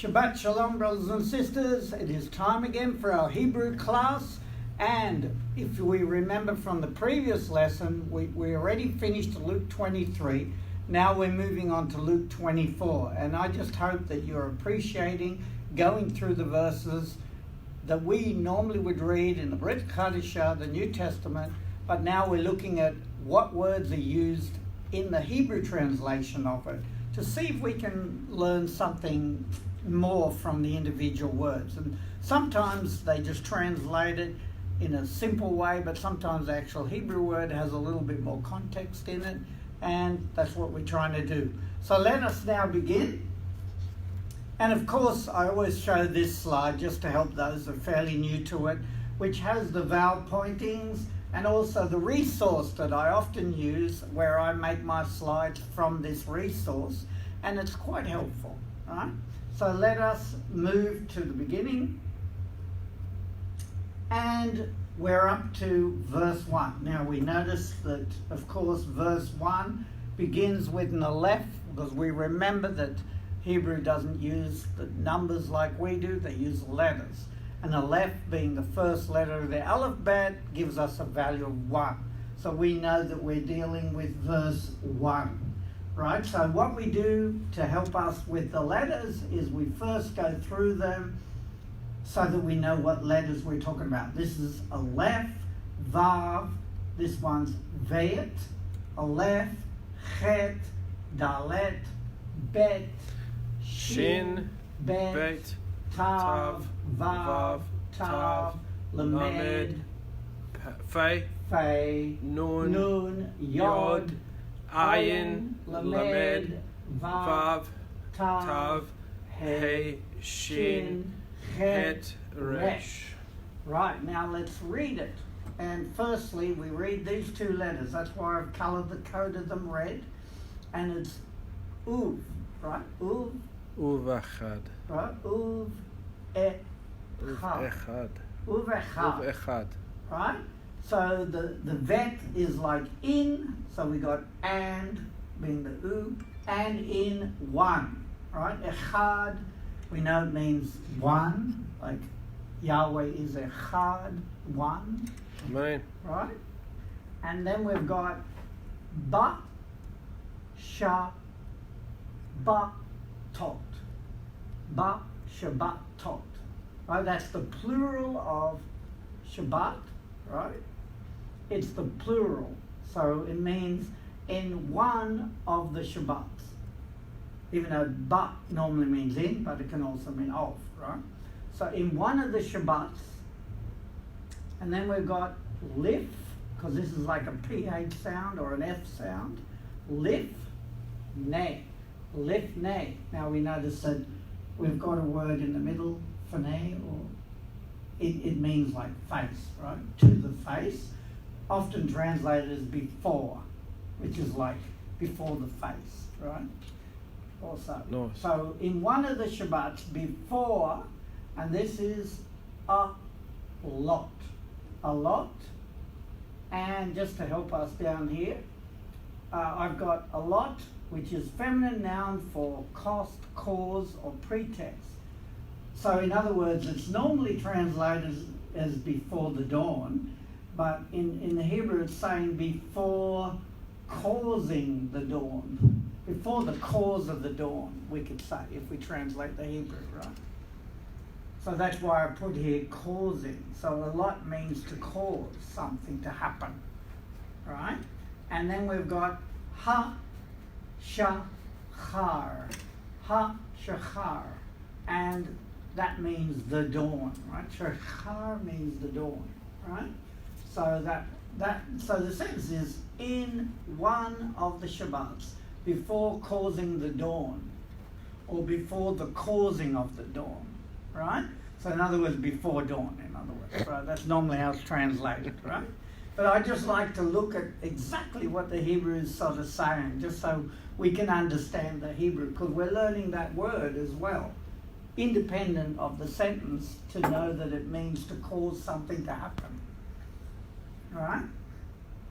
Shabbat Shalom, brothers and sisters. It is time again for our Hebrew class. And if we remember from the previous lesson, we already finished Luke 23. Now we're moving on to Luke 24. And I just hope that you're appreciating going through the verses that we normally would read in the Brit Chadashah, the New Testament. But now we're looking at what words are used in the Hebrew translation of it to see if we can learn something more from the individual words. And sometimes they just translate it in a simple way, but sometimes the actual Hebrew word has a little bit more context in it, and that's what we're trying to do. So let us now begin. And of course, I always show this slide just to help those who are fairly new to it, which has the vowel pointings and also the resource that I often use where I make my slides from this resource, and it's quite helpful, right? So let us move to the beginning, and we're up to verse 1. Now we notice that, of course, verse 1 begins with an aleph, because we remember that Hebrew doesn't use the numbers like we do, they use letters. And aleph, being the first letter of the alphabet, gives us a value of 1. So we know that we're dealing with verse 1. Right, so what we do to help us with the letters is we first go through them so that we know what letters we're talking about. This is aleph, vav, this one's vet, aleph, chet, dalet, bet, shin, bet, tav, vav, tav, lamed, fei, nun, yod, Ayin, Lamed, Vav, Tav, He, Shin, Het, Resh. Right, now let's read it. And firstly, we read these two letters. That's why I've coded them red. And it's Uv, right? Uv. Uv Echad. Right? Uv Echad. Uv Echad. Right? So the vet is like in, so we got and, being the u, and in one, right? Echad, we know it means one, like Yahweh is Echad, one. Amen. Right? And then we've got ba, sha, ba, tot. Ba, Shabbat, tot. Right? That's the plural of Shabbat, right? It's the plural, so it means in one of the Shabbats. Even though ba normally means in, but it can also mean of, right? So in one of the Shabbats, and then we've got lif, because this is like a PH sound or an F sound. Lif, ne. Lif, ne. Now we notice that we've got a word in the middle for ne, or it means like face, right? To the face. Often translated as before, which is like before the face, right? Also. Nice. So in one of the Shabbats, before, and this is a lot. A lot. And just to help us down here, I've got a lot, which is feminine noun for cost, cause, or pretext. So in other words, it's normally translated as before the dawn, but in the Hebrew it's saying before causing the dawn. Before the cause of the dawn, we could say, if we translate the Hebrew, right? So that's why I put here causing. So a lot means to cause something to happen, right? And then we've got ha, shachar. Ha, shachar. And that means the dawn, right? Shachar means the dawn, right? So so the sentence is in one of the Shabbats, before causing the dawn, or before the causing of the dawn, right? So in other words, before dawn, in other words, right? That's normally how it's translated, right? But I just like to look at exactly what the Hebrew is sort of saying, just so we can understand the Hebrew, because we're learning that word as well, independent of the sentence, to know that it means to cause something to happen. Right?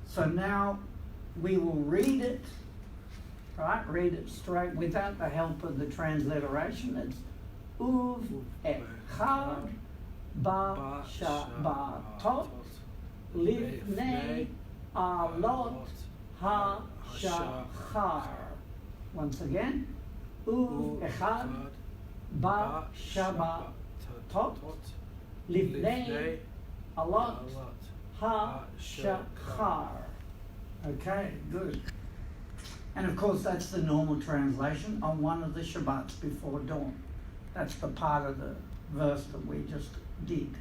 So now we will read it, right? Read it straight without the help of the transliteration. It's Uv echad bashabatot lifnei alot hashachar. Once again, Uv echad bashabatot lifnei alot hashachar. Okay, good. And of course, that's the normal translation on one of the Shabbats before dawn. That's the part of the verse that we just did.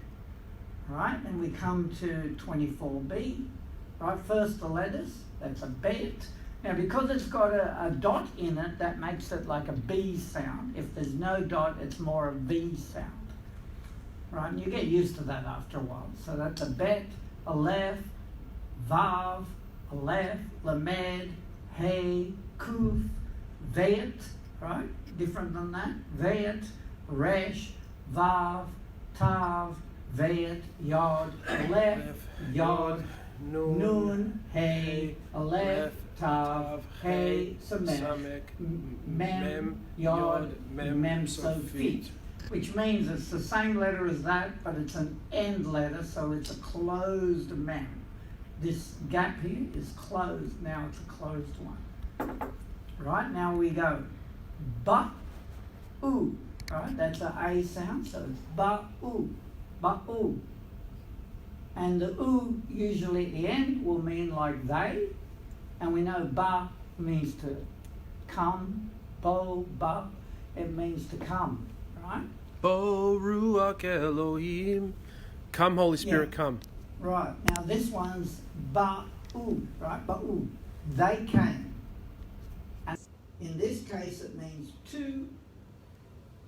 Right? And we come to 24b. Right? First the letters. That's a bet. Now, because it's got a dot in it, that makes it like a B sound. If there's no dot, it's more a V sound. Right? And you get used to that after a while. So that's a bet, aleph, vav, aleph, lamed, hey, kuf, veit, right? Different than that. Veit, resh, vav, tav, veit, yod, aleph, yod, nun, hey, aleph, tav, hey, samek, mem, yod, mem, sofit. Which means it's the same letter as that, but it's an end letter, so it's a closed mem. This gap here is closed. Now it's a closed one. Right, now we go ba-u. Right, that's an A sound, so it's ba-u, ba-u. And the u usually at the end will mean like they. And we know ba means to come, bo, ba, it means to come, right? Bo Ruach Elohim. Come, Holy Spirit, come. Right, now this one's ba-u, right, ba-u. They came. And in this case it means two.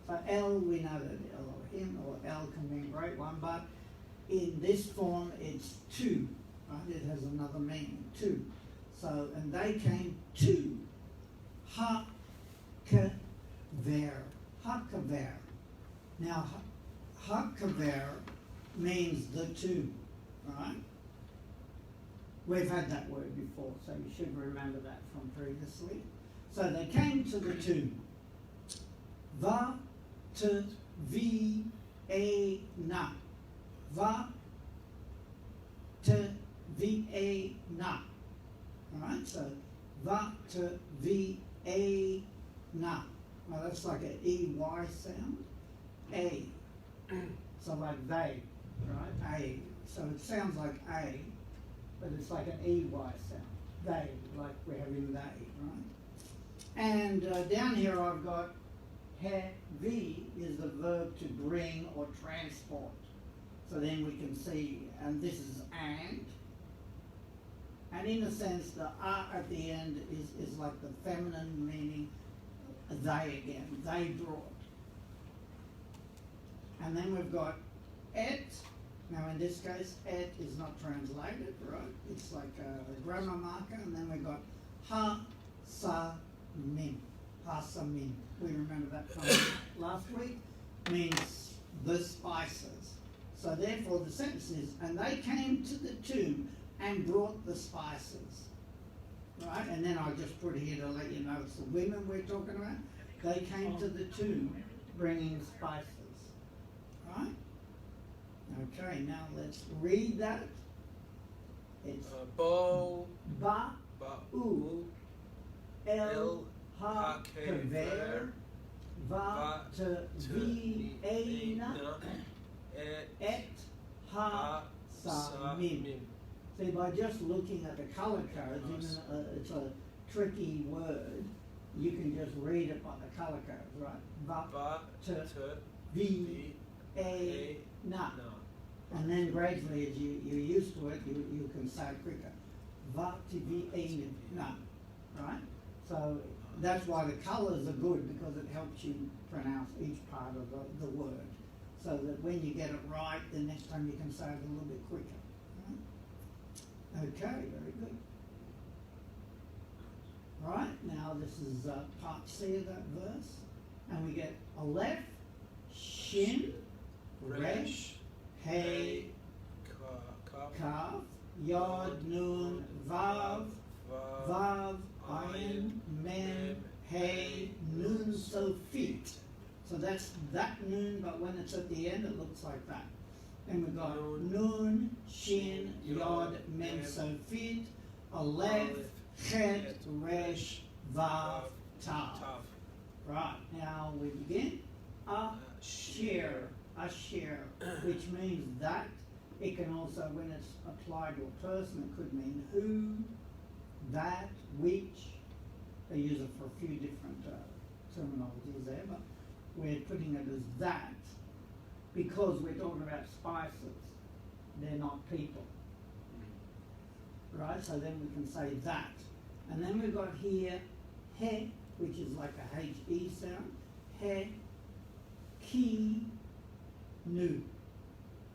So El, we know that Elohim or El can mean great one, but in this form it's two, right? It has another meaning, two. So, and they came to ha-kaver, ha-kaver. Now, ha-kaver means the two, right? We've had that word before, so you should remember that from previously. So they came to the tomb. Va te vi e na. Va te vi e na. Alright, so va te vi e na. Well, that's like an EY sound. A. So like they, right? A. So it sounds like A, but it's like an EY sound. They, like we're having they, right? And down here I've got heavy is the verb to bring or transport. So then we can see, and this is and. And in a sense, the at the end is like the feminine meaning they again. They brought. And then we've got et. Now in this case, et is not translated, right? It's like a grammar marker. And then we've got ha-sa-min. Ha-sa-min. We remember that from last week. Means the spices. So therefore the sentence is, and they came to the tomb and brought the spices. Right? And then I'll just put here to let you know it's the women we're talking about. They came to the tomb bringing spices. Right? Okay, now let's read that. It's Bo ba-u el ha-kever va-te-vi-eina et ha-sa-mim. See, by just looking at the color codes, even it's a tricky word, you can just read it by the color codes, right? Va-te-vi-eina. And then gradually, as you're used to it, you can say it quicker. Va-te-vi-eina. Right? So that's why the colors are good, because it helps you pronounce each part of the word. So that when you get it right, the next time you can say it a little bit quicker. Okay, very good. Right, now this is part C of that verse. And we get Aleph, Shin, Resh, Hey, Kaf, Yod, Nun, Vav, Vav, Ayin, Mem, Hey, Nun, Sofit. So that's that noon, but when it's at the end, it looks like that. And we've got Nun, Nun, Shin, Yod, Yod, Mem, Mem, Sofit, Aleph, Chet, Resh, Vav, Tav. Tav. Right, now we begin. Asher, Asher, which means that. It can also, when it's applied to a person, it could mean who, that, which. They use it for a few different terminologies there, but we're putting it as that because we're talking about spices. They're not people. Right, so then we can say that. And then we've got here he, which is like a H-E sound. He, ki, nu.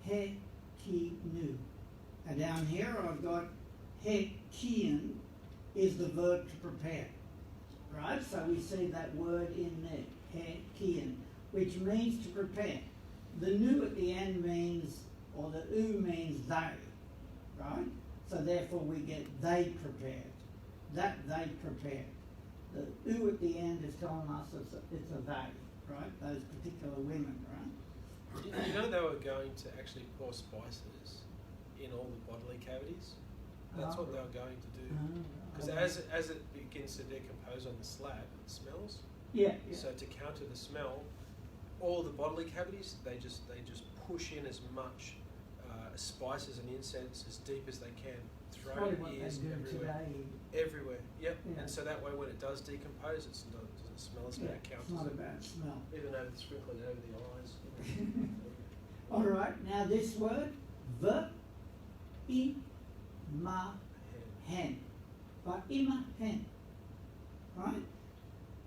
He, ki, nu. And down here I've got he, kian is the verb to prepare. Right, so we see that word in there, he, kian, which means to prepare. The nu at the end means, or the u means they. Right? So therefore we get they prepared. That they prepared. The u at the end is telling us it's a they, right? Those particular women, right? You know they were going to actually pour spices in all the bodily cavities? That's what they were going to do. Because as it begins to decompose on the slab, it smells. Yeah. So to counter the smell, all the bodily cavities, they just push in as much spices and incense as deep as they can. Throw Probably it ears what they do everywhere. today. Everywhere, yep. Yeah. And so that way when it does decompose, it doesn't smell as bad. It It's counters not a it. bad smell. Even though it's sprinkling it over the eyes. All right, now this word, hen. Hen. Right?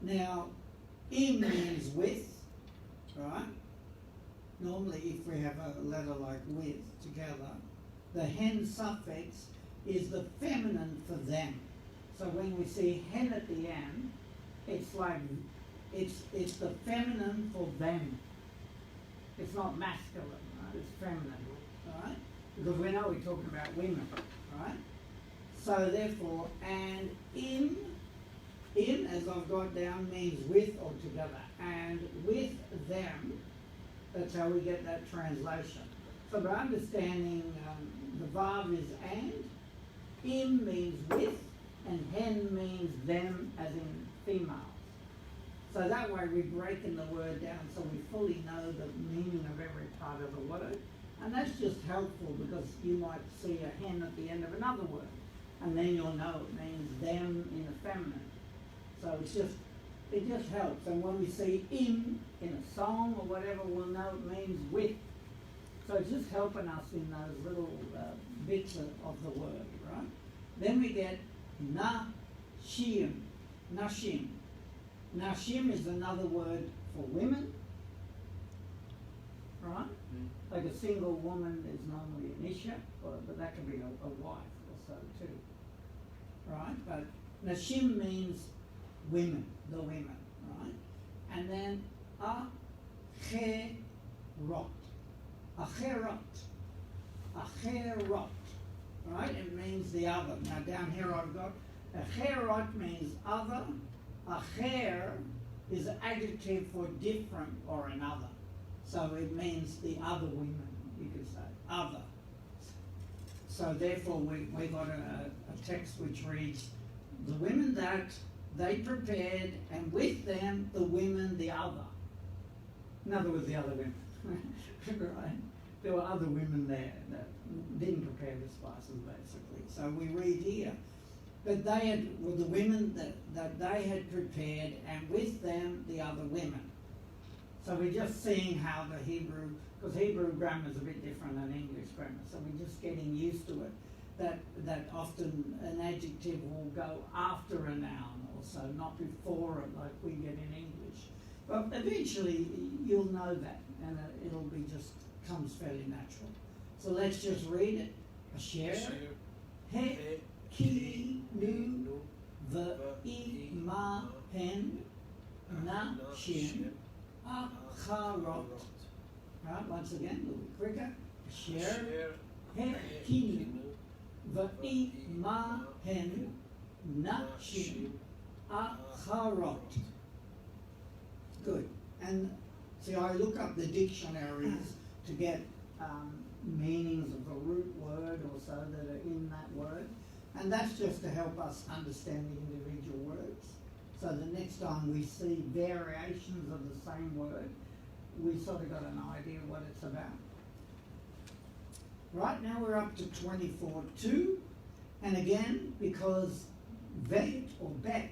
Now, im means with, right? Normally, if we have a letter like with together, the hen suffix is the feminine for them. So when we see hen at the end, it's like, it's the feminine for them. It's not masculine, right? It's feminine, right? Because we know we're talking about women, right? So therefore, and in, as I've got down, means with or together. And with them, that's how we get that translation. So by understanding the vav is and, im means with, and hen means them, as in females. So that way we're breaking the word down so we fully know the meaning of every part of the word. And that's just helpful because you might see a hen at the end of another word. And then you'll know it means them in a feminine. So it just helps. And when we see in a song or whatever, we'll know it means with. So it's just helping us in those little bits of the word, right? Then we get nashim. Nashim. Nashim is another word for women, right? Like a single woman is normally an isha, but that can be a wife or so too, right? But nashim means women, the women, right? And then acherot. Acherot, right? It means the other. Now down here I've got acherot means other. Acher is an adjective for different or another. So it means the other women, you could say, other. So therefore we got a text which reads, the women that they prepared, and with them the women the other. In other words, the other women, right? There were other women there that didn't prepare the spices, basically. So we read here, but they had, well, the women that they had prepared, and with them the other women. So we're just seeing how the Hebrew, because Hebrew grammar is a bit different than English grammar, so we're just getting used to it, that often an adjective will go after a noun also, not before it like we get in English. But eventually you'll know that, and it'll be just comes fairly natural. So let's just read it. Asher, he, ki, nu, v'i, ma, hen, na, shim, acharot. Right, once again, a little quicker. Asher, he, ki, nu, v'i, ma, hen, na, shim, acharot. Good. And See, I look up the dictionaries to get meanings of the root word or so that are in that word. And that's just to help us understand the individual words. So the next time we see variations of the same word, we sort of got an idea what it's about. Right now we're up to 24.2. And again, because vet or bet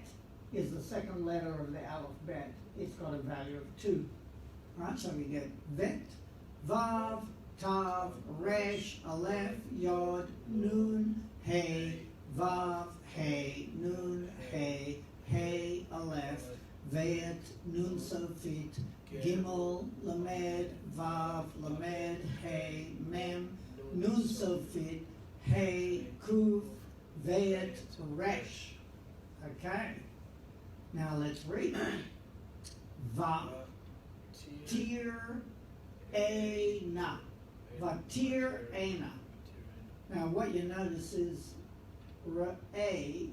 is the second letter of the alphabet, it's got a value of 2. Right, so we get vet, vav, tav, resh, aleph, yod, nun, hey, vav, hey, nun, hey, hey, aleph, vet, nun sofit, gimel, lamed, vav, lamed, hey, mem, nun sofit, hey, kuf, vet, resh. Okay, now let's read. Vav. Tir Ena. Vatir Ena. Now what you notice is Ra'eh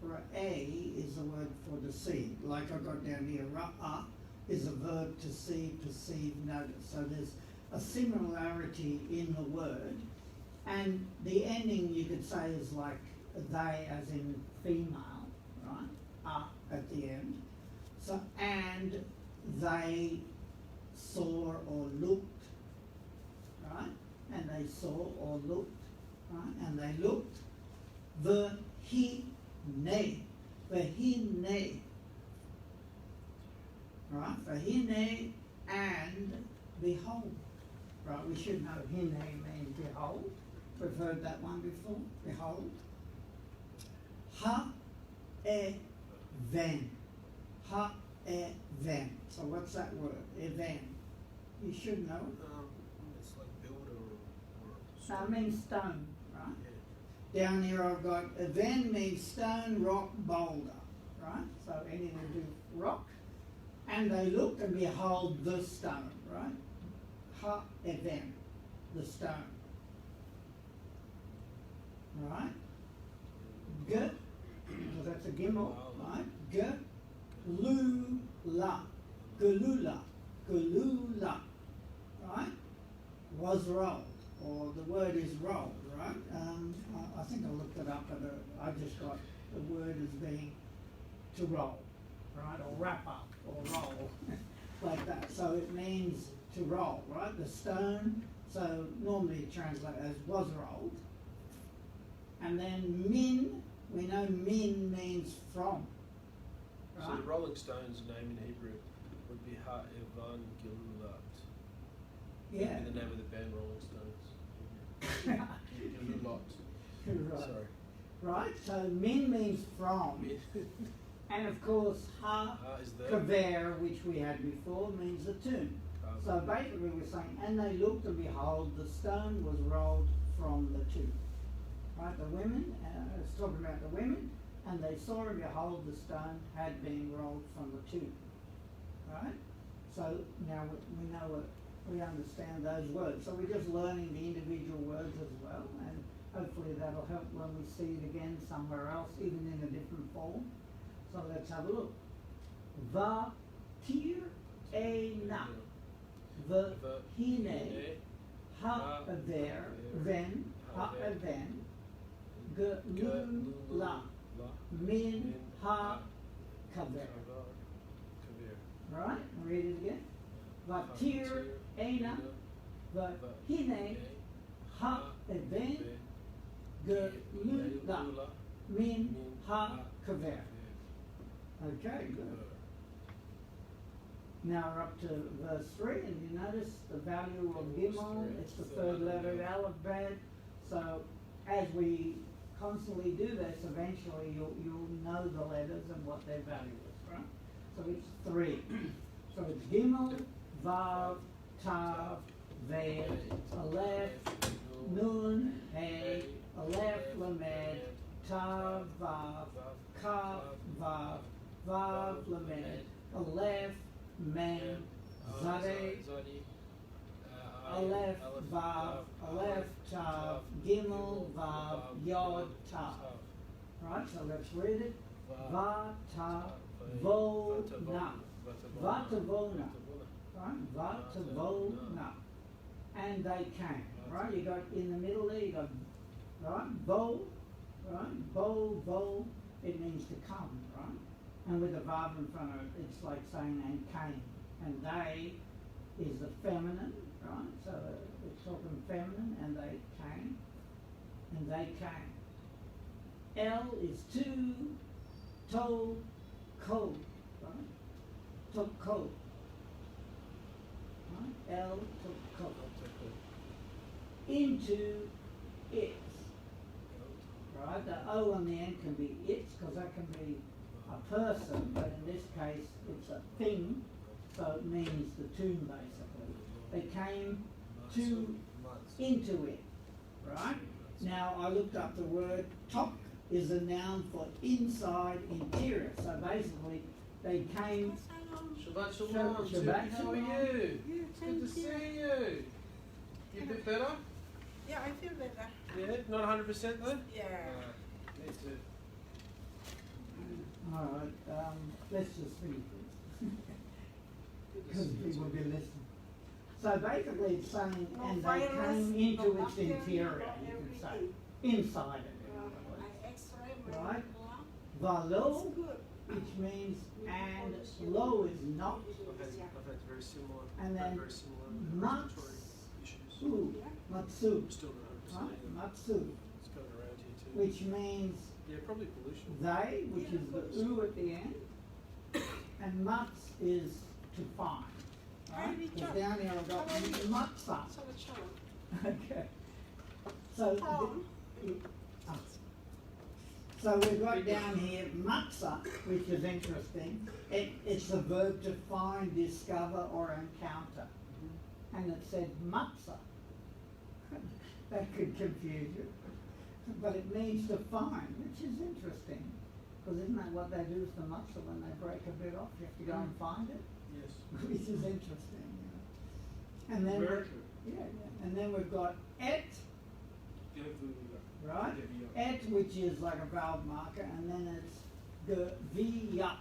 is the word for to see. Like I got down here, Ra'ah is a verb to see, perceive, notice. So there's a similarity in the word. And the ending you could say is like they as in female, right? At the end. So and they saw or looked, right? And they saw or looked, right? And they looked. V'hine, right? V'hine and behold, right? We should know hine means behold. We've heard that one before. Behold. Ha-e-ven. Ha-e-ven. So what's that word? Even. You should know. It's like builder or That means stone, right? Yeah. Down here I've got even means stone, rock, boulder, right? So anything to do with rock. And they looked and behold the stone, right? Ha-even, the stone. Right? G, so that's a gimel, right? G, lu, la. Galula, right? Was rolled, or the word is rolled, right? I think I looked it up, but I just got the word as being to roll, right? Or wrap up, or roll, like that. So it means to roll, right? The stone, so normally it translates as was rolled. And then min, we know min means from, right? So the Rolling Stones' name in Hebrew would be Ha-Evan Gilulat. Yeah. The name of the band Rolling Stones. Gilulat. Right. Sorry. Right, so min means from. And of course, Is there? kaver, which we had before, means the tomb. So basically we're saying, and they looked and behold, the stone was rolled from the tomb. Right, the women, it's talking about the women, and they saw and behold, the stone had been rolled from the tomb. Right? So now we know what, we understand those words. So we're just learning the individual words as well, and hopefully that'll help when we see it again somewhere else, even in a different form. So let's have a look. Va-tir e-na. V'hine ha-aver, ven, ha-aven, ge-lu-la, min ha-kaver. Right? Read it again. Vatir ena, v'hine ha-aven, ge-lu-la, min ha-kaver. Okay, good. Now we're up to verse 3, and you notice the value of Gimel, it's the third letter of the alphabet. So as we constantly do this, eventually you'll know the letters and what their value is, right? So it's 3. So it's Gimel, Vav, Tav, Ved, Aleph, Nun, Hey, Aleph, Lamed, Tav, Vav, Kaf, Vav, Vav, Lamed, Aleph, Mem, Zade, Aleph, Vav, Aleph, Tav, Gimel, Vav, Yod, Tav. Right, so let's read it. Va, Ta, Vo, Na. Vatavona. right? Va to vo na. And they came, right? You got in the middle there, you got, right? Vo, right? Vo, it means to come, right? And with a vav in front of it, it's like saying and came. And they is the feminine, right? So it's talking feminine, and they came. And they came. L is to, ko, right? To, ko. Right? L, to, ko. Into its. Right? The O on the end can be its, because that can be a person, but in this case it's a thing, so it means the tomb basically. They came to, into it. Right? Now I looked up the word top is a noun for inside, interior. So basically they came. Shabbat Shalom. Shabbat How are Shalom. you? Yeah, Good to see you. You a bit better? Yeah, I feel better. Yeah, not 100% though? Yeah. Me too. Alright, let's just finish this. Because people will be listening. So basically it's saying, No and they virus, came no into its bacteria, interior, no you could say. everything. Inside it. I X-ray my Right. blood. Valo, It's good. which means and lo is not, I've had very similar, and then very similar mats, respiratory issues. ooh, matsu, Still not 100% right? either. Matsu, It's going around here too. which means Yeah, probably pollution. they, which is the oo at the end, and mats is to find. Right? Because down here I've got matzah. Okay. So, so we've got down here matzah, which is interesting. It's a verb to find, discover, or encounter. And it said matzah. That could confuse you. But it means to find, which is interesting. Because isn't that what they do with the matzah when they break a bit off? You have to go and find it. Yes. Which is interesting. You know. And then Very yeah. And then we've got et, right? Et, which is like a valve marker, and then it's geviyat,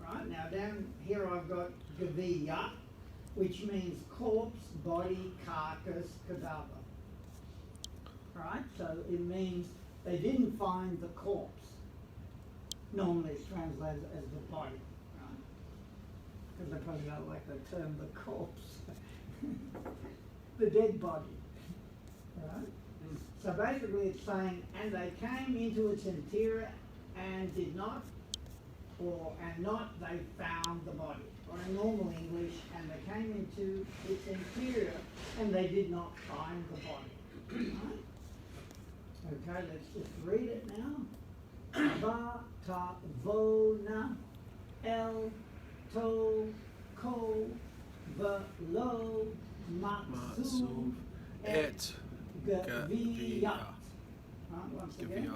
right? Now down here I've got geviyat, which means corpse, body, carcass, cadaver. Right? So it means they didn't find the corpse. Normally it's translated as the body, right? Because they probably don't like the term the corpse. The dead body. Right? So basically it's saying, and they came into its interior and did not, and not they found the body. Or in normal English, and they came into its interior and they did not find the body. Right? Okay, let's just read it now. Va, ta, vo, na, el, to, ko, the, lo, matsu, et, gaviyat. Right, once again.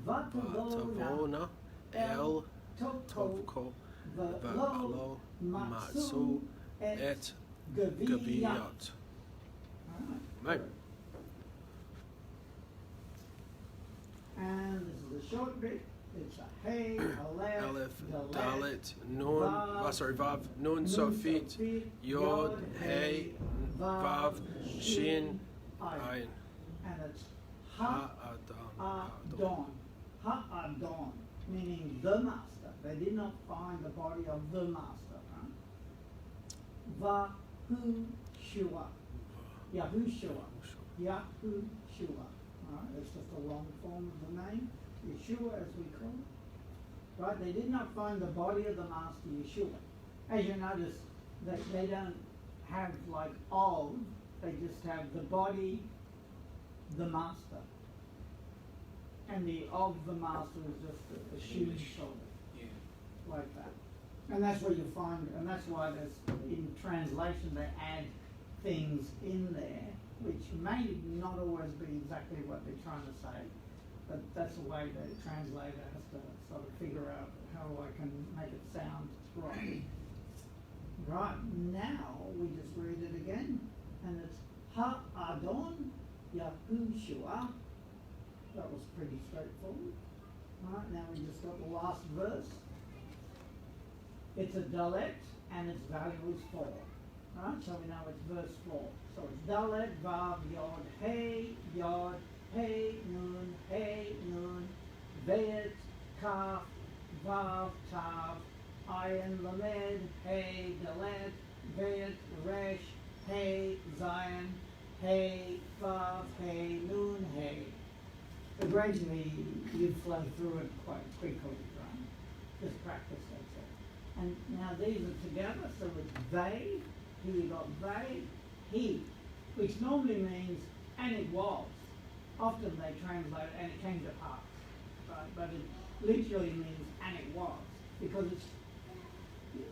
Vatavona, el, tovko, velo, matsu, et, gaviyat. Right. And this is a short bit. It's a hey, aleph, Dalet, Nun, Vav, Nun, Sofit, Yod, Hey, Vav, Shin, Ayin. And it's ha-adon. Ha-adon, meaning the master. They did not find the body of the master. Right? Va-hu-shua. Yahushua. Yahushua. Right? It's just a long form of the name. Yeshua, as we call it. Right? They did not find the body of the master Yeshua. As you notice, they don't have like of, they just have the body, the master. And the of the master is just a shoe shoulder. Yeah. Like that. And that's where you find, and that's why there's, in translation, they add things in there, which may not always be exactly what they're trying to say. But that's the way the translator has to sort of figure out how I can make it sound right. Right, now we just read it again, and it's Ha-Adon Yahushua. That was pretty straightforward. Right, now we just got the last verse. It's a dalet, and its value is 4. Right? So we know it's verse 4. So it's Dalet, Vav, Yod, Hey, Nun, Vet, Kaf, Vav, Tav, Ayin, Lamed, Hey, Dalet, Vet, Resh, Hey, Zion, Hey, Vav, Hey, Nun, Hey. So gradually you flow through it quite quickly, right? Just practice, that's it. And now these are together, so it's they, here you got they, he, which normally means and it was. Often they translate and it came to pass, right? But it literally means and it was, because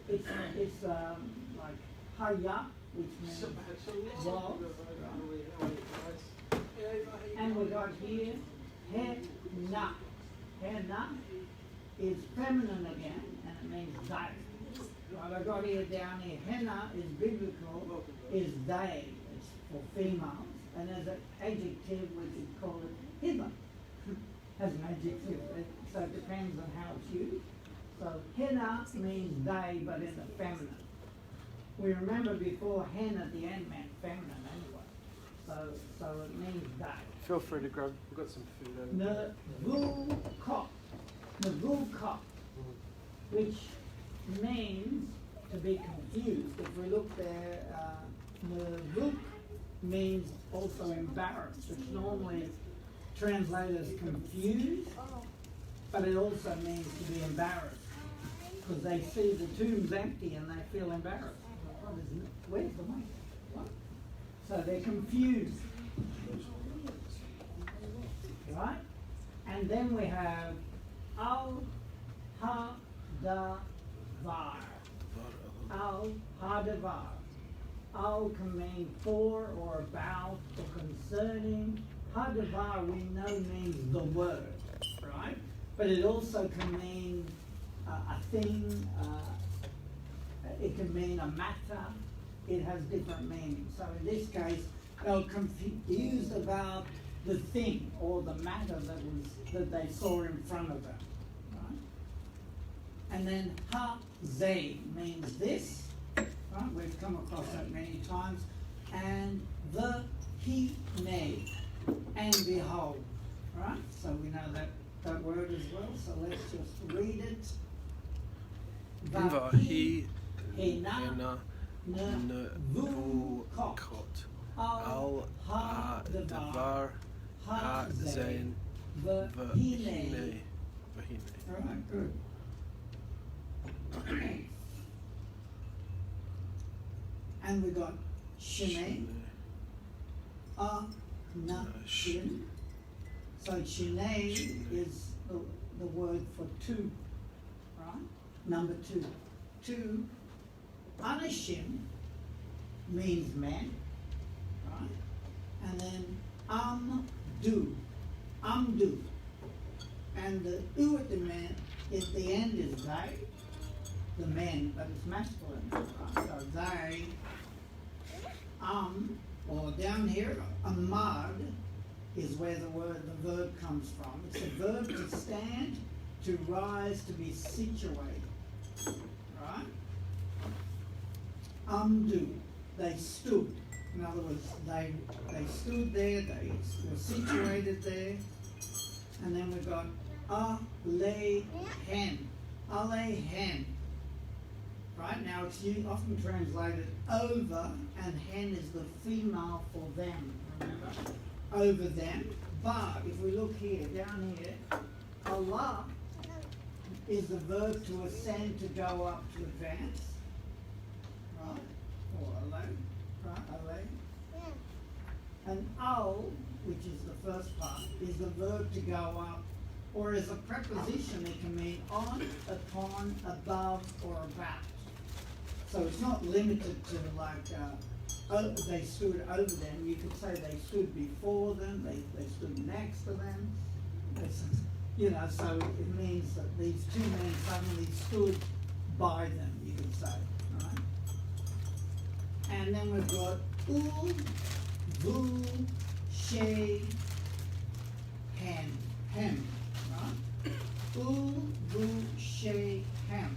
it's like haya, which means was, right? And we got here henna. Henna is feminine again, and it means they. Right, I got here down here. Henna is biblical, is they. It's for females, and there's an adjective which is called it hither. Has an adjective, so it depends on how it's used. So henna means they, but in the feminine. We remember before hen at the end meant feminine anyway. So it means they. Feel free to grab. We've got some food over there. Nevukot, which means to be confused. If we look there, Nevuk means also embarrassed. It's normally translated as confused, but it also means to be embarrassed, because they see the tomb's empty and they feel embarrassed. Where's the money? What? So they're confused. Right? And then we have Al-Hadavar. Al-Hadavar. Al can mean for or about or concerning. Hadavar we know means the word, right? But it also can mean a thing, it can mean a matter. It has different meanings. So in this case, they're confused about the thing or the matter that they saw in front of them, right? And then ha-zeh means this, right? We've come across that many times. And the he-ne, and behold, right? So we know that word as well. So let's just read it. Vahi hena nevukot al hadavar hazain vahine. All right, good. And we got shine, shin. So shine is the word for two, right? Number 2. 2, anashim means man, right? And then amdu. And the u at the end is they, the men, but it's masculine, right? So they, or down here, amad is where the verb comes from. It's a verb to stand, to rise, to be situated, right? Amdu, they stood. In other words, they stood there, they were situated there. And then we've got alehen. Alehen. Right, now it's often translated over, and hen is the female for them, remember? Over them. But if we look here, down here, Allah is the verb to ascend, to go up, to advance. Right? Or alay. Right, alay. And al, which is the first part, is the verb to go up, or as a preposition it can mean on, upon, above, or about. So it's not limited to like, they stood over them. You could say they stood before them, they stood next to them. So it means that these two men suddenly stood by them, you could say, right? And then we've got ul, vu, she, hem, right? Ul, vu, she, hem.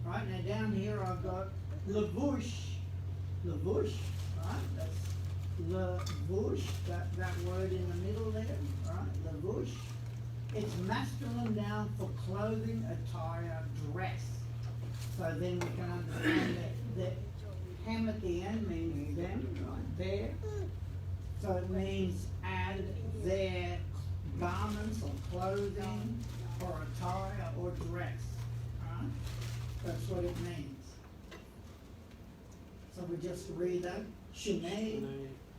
Right? Right, now down here I've got levush. Levush, right? That's levush, that word in the middle there, right? Levush. It's masculine noun for clothing, attire, dress. So then we can understand that hem at the end means them, right there. So it means add their garments or clothing or attire or dress, right? That's what it means. So we just read that. Shnei,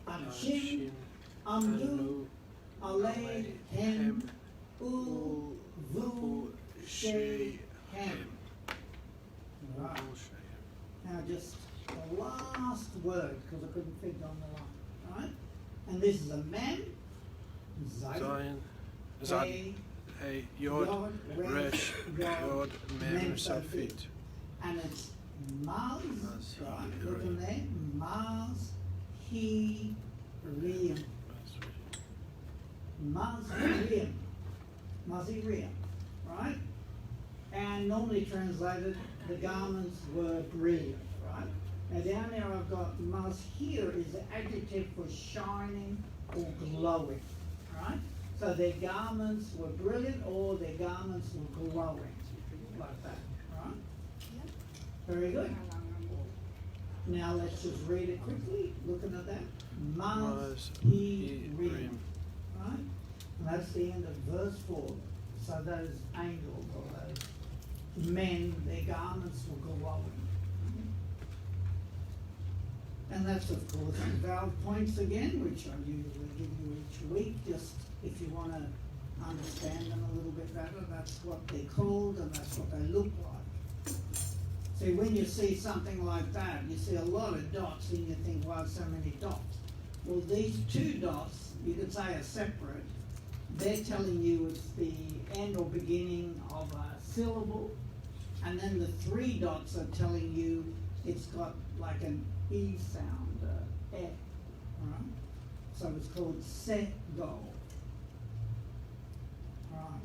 Amshim, Amdu, Alei, Hem, U, Vu, She, Hem. Right. Now just the last word, because I couldn't fit it on the line, right? And this is a man, Zion, Hey, Yod, Resh, Yod, Mem, Safit. And it's Maz, right? Look in there. Maz, He, Riyam. Maziriyam. Maziriyam, right? And normally translated, the garments were brilliant, right? Now down there I've got mazhir is the adjective for shining or glowing, right? So their garments were brilliant or their garments were glowing, like that, right? Very good. Now let's just read it quickly, looking at that. Mazhirim, right? And that's the end of verse 4. So those angels or those men, their garments were glowing. And that's of course the vowel points again, which I usually give you each week, just if you want to understand them a little bit better. That's what they're called and that's what they look like. See, when you see something like that, you see a lot of dots and you think, wow, so many dots. Well, these two dots, you could say are separate. They're telling you it's the end or beginning of a syllable, and then the three dots are telling you it's got like an E sound, right? So it's called se-go. Right.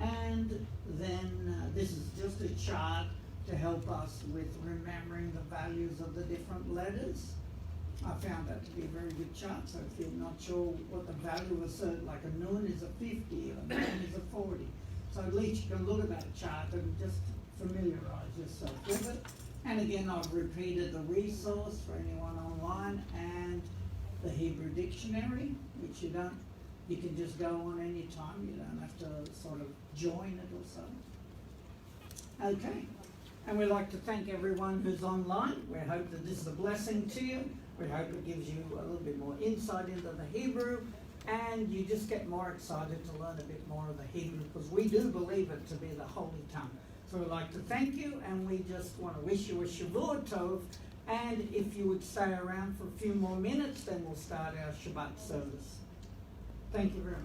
And then this is just a chart to help us with remembering the values of the different letters. I found that to be a very good chart, so if you're not sure what the value of a like a noon is a 50, a noon is a 40. So at least you can look at that chart and just familiarize yourself with it. And again, I've repeated the resource for anyone online and the Hebrew dictionary, which you can just go on any time. You don't have to sort of join it or so. Okay. And we'd like to thank everyone who's online. We hope that this is a blessing to you. We hope it gives you a little bit more insight into the Hebrew, and you just get more excited to learn a bit more of the Hebrew, because we do believe it to be the holy tongue. So we'd like to thank you, and we just want to wish you a Shavua Tov, and if you would stay around for a few more minutes, then we'll start our Shabbat service. Thank you very much.